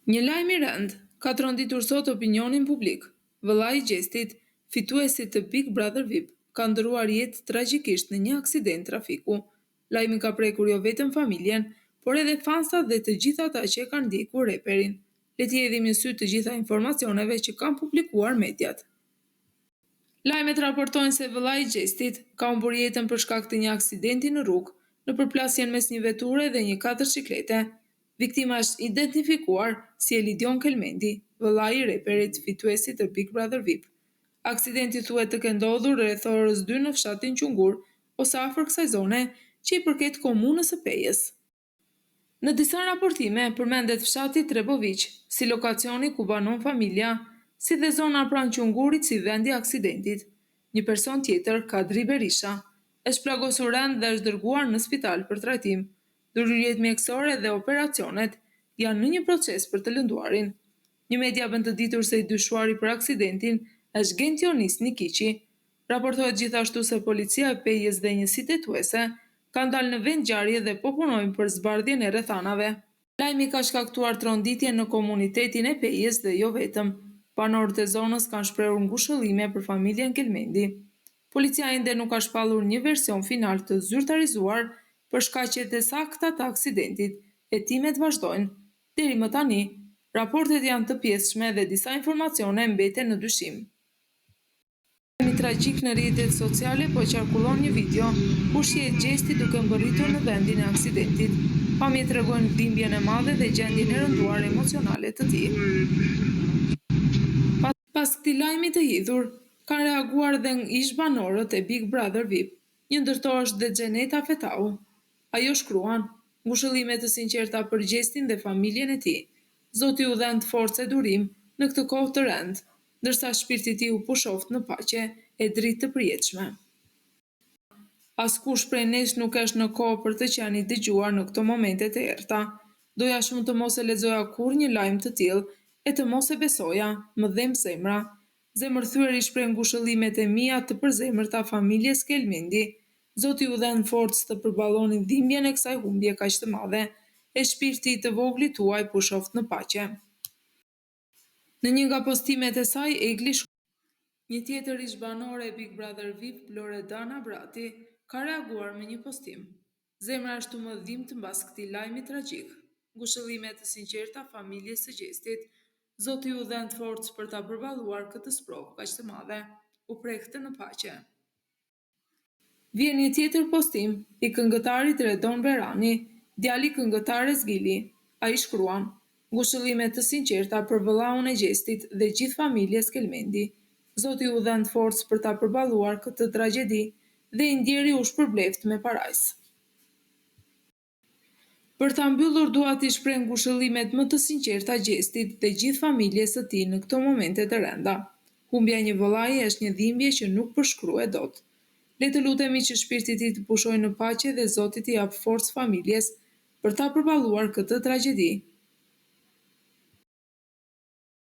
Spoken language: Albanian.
Një lajm i rënd ka tronditur sot opinionin publik. Vëllai i Gjestit, fituesi të Big Brother VIP, ka ndëruar jetë tragjikisht në një aksident trafiku. Lajmi ka prekur jo vetëm familjen, por edhe fansat dhe të gjithë ata që e kanë ndjekur reperin. Le t'i hedhim një sy të gjitha informacioneve që kanë publikuar mediat. Lajmet raportojnë se vëllai i Gjestit ka humbur jetën për shkak të një aksidenti në rrugë, në përplasjen mes një veture dhe një katërciklete. Viktima është identifikuar si Elidion Kelmendi, vëllai i reperit fituesi të Big Brother VIP. Aksidenti thuhet të ketë ndodhur rreth orës 2 në fshatin Qungur, ose afër kësaj zone që i përket komunës së Pejës. Në disa raportime përmendet fshati Treboviq si lokacioni ku banon familja, si dhe zona pranë Qungurit si vendi i aksidentit. Një person tjetër, Kadri Berisha, është plagosur rënd dhe është dërguar në spital për trajtim. Ndërhyrjet mjekësore dhe operacionet janë në një proces për të lënduarin. Një media bën të ditur se i dyshuari për aksidentin është Gentionis Nikiqi. Raportohet gjithashtu se policia e Pejës dhe njësitë hetuese kanë dalë në vend ngjarje dhe po punojnë për zbardhjen e rrethanave. Lajmi ka shkaktuar tronditje në komunitetin e Pejës dhe jo vetëm. Banorët e zonës kanë shprehur ngushëllime për familjen Kelmendi. Policia ende nuk ka shpallur një version final të zyrtarizuar për shkaqet e sakta të aksidentit. Hetimet vazhdojnë. Deri më tani, raportet janë të pjesshme dhe disa informacione mbeten në dyshim. Një tragjik në rrjetet sociale po qarkullon një video ku shihet Gjesti duke mbërritur në vendin e aksidentit. Pamjet tregojnë dhimbjen e madhe dhe gjendjen e rënduar emocionale të tij. Pas këtij lajmi të hidhur, kanë reaguar dhe ish banorët e Big Brother VIP. Një ndër to është dhe Xheneta Fetau. Ajo shkruan: ngushëllime të sinqerta për Gjestin dhe familjen e tij. Zoti u dhënë forcë e durim në këtë kohë të rëndë, ndërsa shpirti i tij u pushoft në paqe e dritë të përjetshme. Askush prej nesh nuk është në kohë për të qenë i dëgjuar në këto momente të errta. Doja shumë të mos e lexoja kurrë një lajm të tillë e të mos e besoja, më dhem zemra. Zemërthyer i shpreh ngushëllimet e mia të përzemërta familjes Kelmendi. Zoti u dhënë forcë të përballoni dhimbjen e kësaj humbje kaq të madhe, e shpirti i të voglit tuaj pushoft në paqe. Në një nga postimet e saj, Egli shkruan: një tjetër ish banore e Big Brother VIP, Loredana Brati, ka reaguar me një postim. Zemra është më dhimbët mbas këtij lajmi tragjik. Ngushëllime të sinqerta familjes së Gjestit. Zoti u dhënë forcë për ta përballuar këtë sprovë kaq të madhe. U prekte në paqe. Vjen një tjetër postim i këngëtarit Redon Berani, djali i këngëtares Gili. Ai shkruan: ngushëllime të sinqerta për vëllaun e Gjestit dhe gjithë familjes Kelmendi. Zoti u dhënë forcë për ta përballuar këtë tragjedi dhe i ndjeri u shpërbleft me parajsë. Për ta mbyllur dua t'i shpreh ngushëllimet më të sinqerta Gjestit dhe gjithë familjes së tij në këto momente të rënda. Humbja e një vëllaji është një dhimbje që nuk përshkruhet dot. Le të lutemi që shpirti i tij të pushojë në paqe dhe Zoti t'i jap forcë familjes për ta përballuar këtë tragjedi.